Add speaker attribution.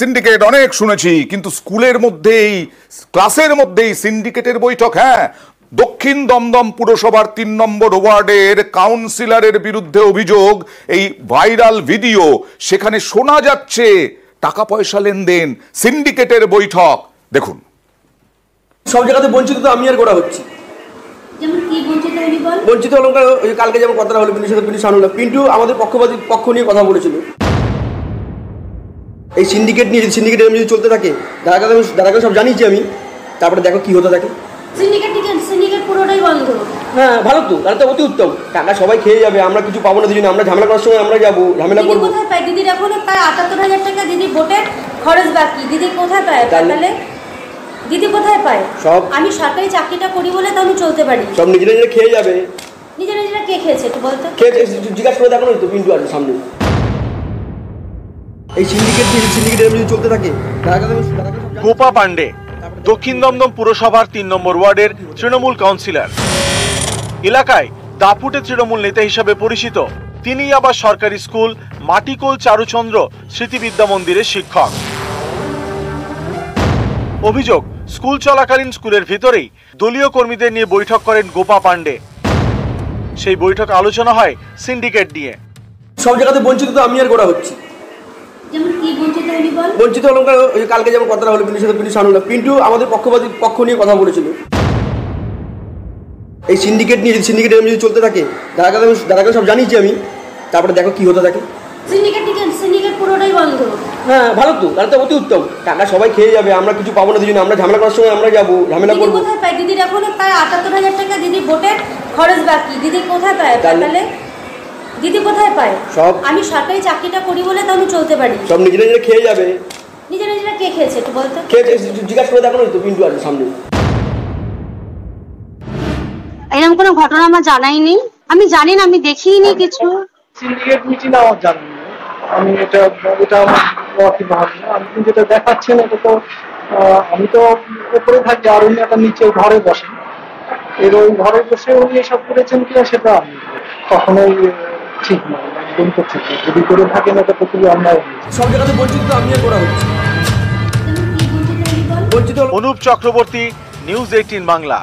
Speaker 1: Syndicate অনেক শুনেছি, কিন্তু স্কুলের মধ্যেই ক্লাসের মধ্যেই সিন্ডিকেটের বৈঠক। হ্যাঁ, দক্ষিণ দমদম পুরসভার ৩ নম্বর ওয়ার্ডের কাউন্সিলরের বিরুদ্ধে অভিযোগ, এই ভাইরাল ভিডিও, সেখানে শোনা যাচ্ছে টাকা পয়সা লেনদেন, সিন্ডিকেটের বৈঠক। দেখুন।
Speaker 2: সব জায়গাতে বঞ্চিত তো আমি আর গোড়া হচ্ছি। বঞ্চিত হলাম কালকে যেমন কথাটা হলো পিন্টুর সাথে, পিন্টু আমাদের পক্ষ নিয়ে কথা বলেছিল। এই সিন্ডিকেট নিয়ে সিন্ডিকেট যদি চলতে থাকে, দাদাকে সব জানিয়েছি আমি, তারপরে দেখো কি হতে থাকে।
Speaker 3: সিন্ডিকেট পুরোটাই বন্ধ।
Speaker 2: হ্যাঁ ভালো তো, তাহলে তো অতি উত্তম। টাকা সবাই খেয়ে যাবে, আমরা কিছু পাবো না। দুজনে আমরা ঝামেলা করার সময় আমরা যাবো, ঝামেলা করবো।
Speaker 3: কোথায় পায় দিদির? এখন প্রায় ৭৮,০০০ টাকা দিদি ভোটের খরচ বাকি। দিদি কোথায় পায়? তাহলে দিদি কোথায় পায়?
Speaker 2: সব
Speaker 3: আমি সরকারি চাকরিটা করি বলে তো আমি চলতে পারি।
Speaker 2: সব নিজেরা খেয়ে যাবে।
Speaker 3: নিজেরা কে খেয়েছে একটু বলতো?
Speaker 2: জিজ্ঞাসা করে দেখো না তো, পিন্টু আছে সামনে। এই সিন্ডিকেট যদি চলতে থাকে।
Speaker 4: গোপা পান্ডে দক্ষিণ দমদম পুরসভার ৩ নম্বর ওয়ার্ডের তৃণমূল কাউন্সিলর। এলাকায় দাপুটে তৃণমূল নেতা হিসাবে পরিচিত তিনি আবার সরকারি স্কুল মাটিকোল চারুচন্দ্র স্মৃতি বিদ্যা মন্দিরের শিক্ষক। অভিযোগ, স্কুল চলাকালীন স্কুলের ভিতরেই দলীয় কর্মীদের নিয়ে বৈঠক করেন গোপা পান্ডে। সেই বৈঠক আলোচনা হয় সিন্ডিকেট নিয়ে।
Speaker 2: সব জায়গাতে বঞ্চিত তো আমি আর গোড়া হচ্ছি। বঞ্চিত হলাম কালকে যেমন কথাটা হলো পিন্টুর সাথে, পিন্টু আমাদের পক্ষ নিয়ে কথা বলেছিল। এই সিন্ডিকেট নিয়ে সিন্ডিকেট যদি চলতে থাকে, দাদাকে সব জানিয়েছি আমি, তারপরে দেখো কি হতে থাকে।
Speaker 3: সিন্ডিকেট পুরোটাই বন্ধ।
Speaker 2: হ্যাঁ ভালো তো, তাহলে তো অতি উত্তম। টাকা সবাই খেয়ে যাবে, আমরা কিছু পাবো না। দুজনে আমরা ঝামেলা করার সময় আমরা যাবো, ঝামেলা করবো।
Speaker 3: কোথায় পায় দিদির? এখন প্রায় ৭৮,০০০ টাকা দিদি ভোটের খরচ বাকি। দিদি কোথায় পায়? তাহলে দিদি কোথায় পায়?
Speaker 2: সব
Speaker 3: আমি সরকারি চাকরিটা করি বলে তো আমি চলতে পারি।
Speaker 2: সব নিজেরা খেয়ে যাবে।
Speaker 3: নিজেরা কে খেয়েছে একটু বলতো?
Speaker 2: জিজ্ঞাসা করে দেখো না তো, পিন্টু আছে সামনে।
Speaker 5: এরকম কোনো ঘটনা আমার জানাই নেই, আমি জানি না, আমি দেখিনি কিছু।
Speaker 6: সিন্ডিকেট মিটিং আমার জানি না, আমি এটা আমার আপনি যেটা দেখাচ্ছেন এটা তো আমি তো উপরে থাকি আর উনি একটা নিচে ঘরে বসেন। এর ওই ঘরে বসে উনি এসব করেছেন কিনা সেটা আমি কখনোই ঠিক নয়, একদম তো ঠিক নয়। যদি করে থাকেন এটা তো খুবই অন্যায়।
Speaker 2: সব জায়গাতে বঞ্চিত তো আমি আর গোড়া হচ্ছি।
Speaker 4: অনুপ চক্রবর্তী, নিউজ 18 বাংলা।